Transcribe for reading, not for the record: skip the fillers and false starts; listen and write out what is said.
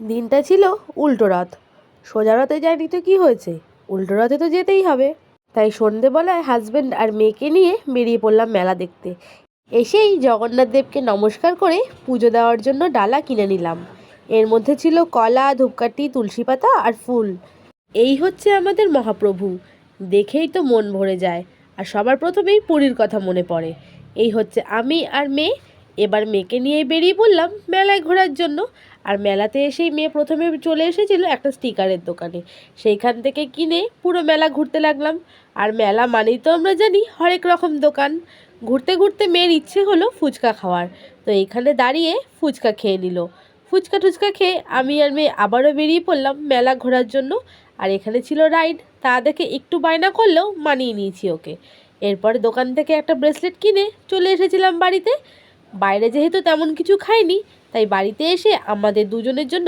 দিনটা ছিল উল্টো রথ। সোজা রথে যায়নি তো কি হয়েছে, উল্টো রথে তো যেতেই হবে। তাই সন্ধেবেলায় হাজব্যান্ড আর মেয়েকে নিয়ে বেরিয়ে পড়লাম মেলা দেখতে। এসেই জগন্নাথ দেবকে নমস্কার করে পুজো দেওয়ার জন্য ডালা কিনে নিলাম। এর মধ্যে ছিল কলা, ধূপকাঠি, তুলসী পাতা আর ফুল। এই হচ্ছে আমাদের মহাপ্রভু, দেখেই তো মন ভরে যায়। আর সবার প্রথমেই পুরীর কথা মনে পড়ে। এই হচ্ছে আমি আর মেয়ে। এবার মেয়েকে নিয়ে বেরিয়ে পড়লাম মেলায় ঘোরার জন্য। আর মেলাতে এসেই মেয়ে প্রথমে চলে এসেছিল একটা স্টিকারের দোকানে। সেইখান থেকে কিনে পুরো মেলা ঘুরতে লাগলাম। আর মেলা মানেই তো আমরা জানি হরেক রকম দোকান। ঘুরতে ঘুরতে মেয়ের ইচ্ছে হলো ফুচকা খাওয়ার, তো এইখানে দাঁড়িয়ে ফুচকা খেয়ে নিল। ফুচকা টুচকা খেয়ে আমি আর মেয়ে আবারও বেরিয়ে পড়লাম মেলা ঘোরার জন্য। আর এখানে ছিল রাইড, তা দেখে একটু বায়না করলেও মানিয়ে নিয়েছি ওকে। এরপরে দোকান থেকে একটা ব্রেসলেট কিনে চলে এসেছিলাম বাড়িতে। বাইরে যেহেতু তেমন কিছু খাইনি, তাই বাড়িতে এসে আমাদের দুজনের জন্য